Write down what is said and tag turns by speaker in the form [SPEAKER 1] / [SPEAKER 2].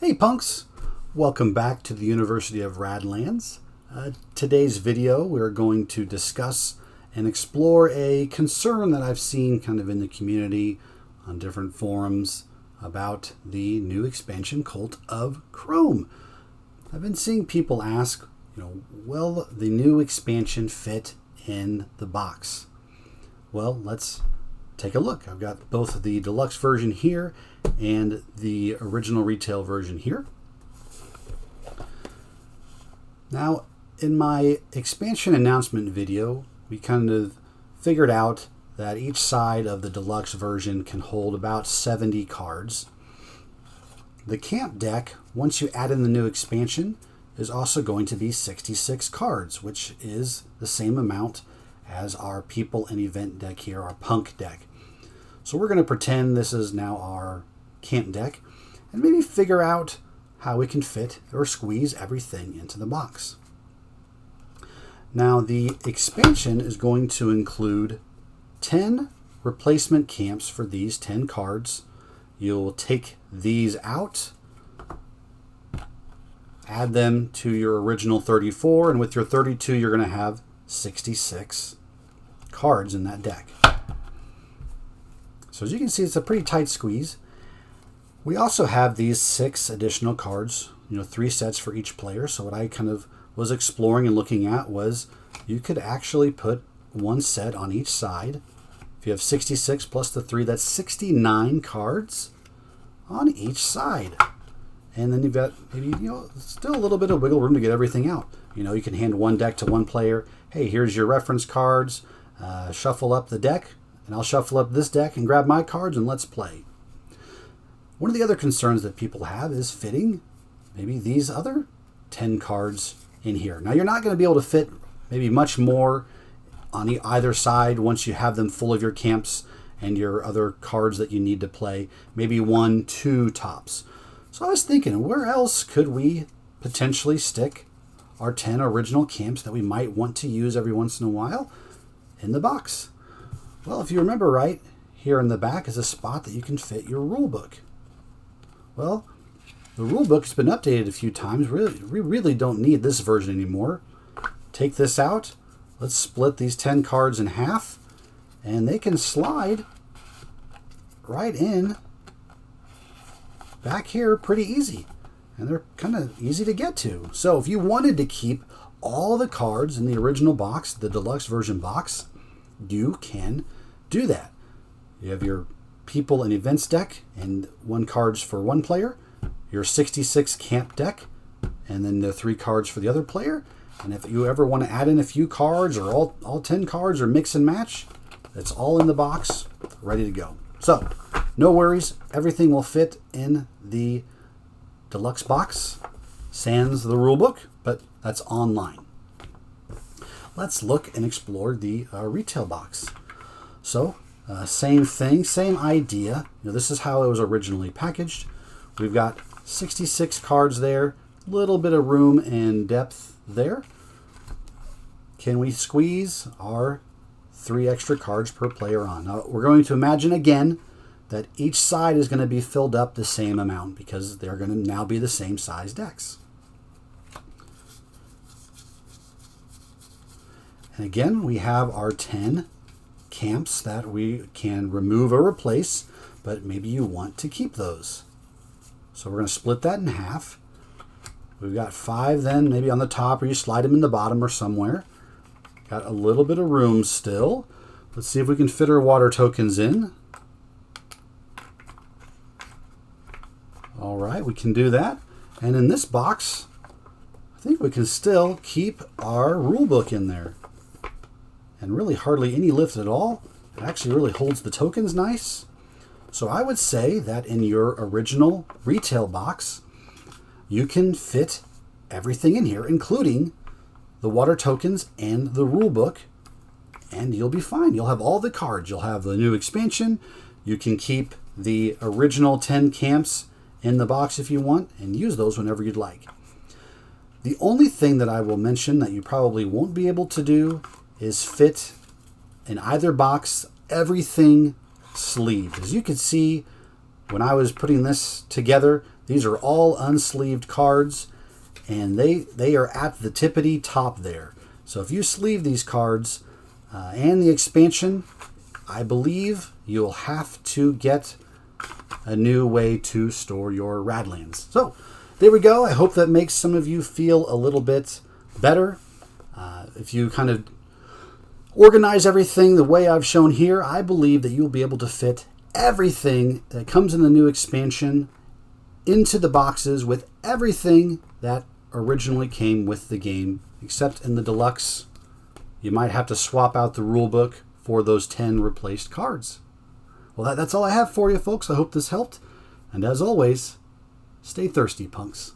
[SPEAKER 1] Hey punks! Welcome back to the University of Radlands. Today's video we're going to discuss and explore a concern that I've seen kind of in the community on different forums about the new expansion Cult of Chrome. I've been seeing people ask, will the new expansion fit in the box? Well, let's take a look. I've got both the deluxe version here and the original retail version here. Now, in my expansion announcement video, we kind of figured out that each side of the deluxe version can hold about 70 cards. The camp deck, once you add in the new expansion, is also going to be 66 cards, which is the same amount as our people and event deck here, our punk deck. So we're going to pretend this is now our camp deck and maybe figure out how we can fit or squeeze everything into the box. Now the expansion is going to include 10 replacement camps for these 10 cards. You'll take these out, add them to your original 34, and with your 32 you're going to have 66 cards in that deck. So as you can see, it's a pretty tight squeeze. We also have these 6 additional cards, 3 sets for each player. So what I kind of was exploring and looking at was you could actually put 1 set on each side. If you have 66 plus the 3, that's 69 cards on each side. And then you've got maybe, still a little bit of wiggle room to get everything out. You can hand one deck to one player. Hey, here's your reference cards. Shuffle up the deck, and I'll shuffle up this deck and grab my cards and let's play. One of the other concerns that people have is fitting maybe these other 10 cards in here. Now you're not going to be able to fit maybe much more on either side once you have them full of your camps and your other cards that you need to play. Maybe 1, 2 tops. So I was thinking, where else could we potentially stick our 10 original camps that we might want to use every once in a while in the box? Well, if you remember right, here in the back is a spot that you can fit your rule book. Well, the rulebook has been updated a few times. We really don't need this version anymore. Take this out. Let's split these 10 cards in half, and they can slide right in back here pretty easy. And they're kind of easy to get to. So if you wanted to keep all the cards in the original box, the deluxe version box, you can do that. You have your people and events deck and 1 cards for one player, your 66 camp deck, and then the 3 cards for the other player. And if you ever want to add in a few cards or all 10 cards or mix and match, it's all in the box, ready to go. So no worries, everything will fit in the deluxe box, sans the rule book, but that's online. Let's look and explore the retail box. So same thing, same idea. This is how it was originally packaged. We've got 66 cards there, a little bit of room and depth there. Can we squeeze our 3 extra cards per player on? Now we're going to imagine again that each side is going to be filled up the same amount because they're going to now be the same size decks. And again, we have our 10 camps that we can remove or replace, but maybe you want to keep those. So we're going to split that in half. We've got 5 then, maybe on the top, or you slide them in the bottom or somewhere. Got a little bit of room still. Let's see if we can fit our water tokens in. All right, we can do that. And in this box, I think we can still keep our rule book in there. And really hardly any lift at all. It actually really holds the tokens nice. So I would say that in your original retail box, you can fit everything in here, including the water tokens and the rule book, and you'll be fine. You'll have all the cards. You'll have the new expansion. You can keep the original 10 camps in the box if you want, and use those whenever you'd like. The only thing that I will mention that you probably won't be able to do is fit in either box everything sleeved. As you can see, when I was putting this together, These are all unsleeved cards, and they are at the tippity top there. So if you sleeve these cards and the expansion, I believe you'll have to get a new way to store your Radlands. So there we go. I hope that makes some of you feel a little bit better. If you kind of organize everything the way I've shown here, I believe that you'll be able to fit everything that comes in the new expansion into the boxes with everything that originally came with the game, except in the Deluxe, you might have to swap out the rule book for those 10 replaced cards. Well, that's all I have for you, folks. I hope this helped. And as always, stay thirsty, punks.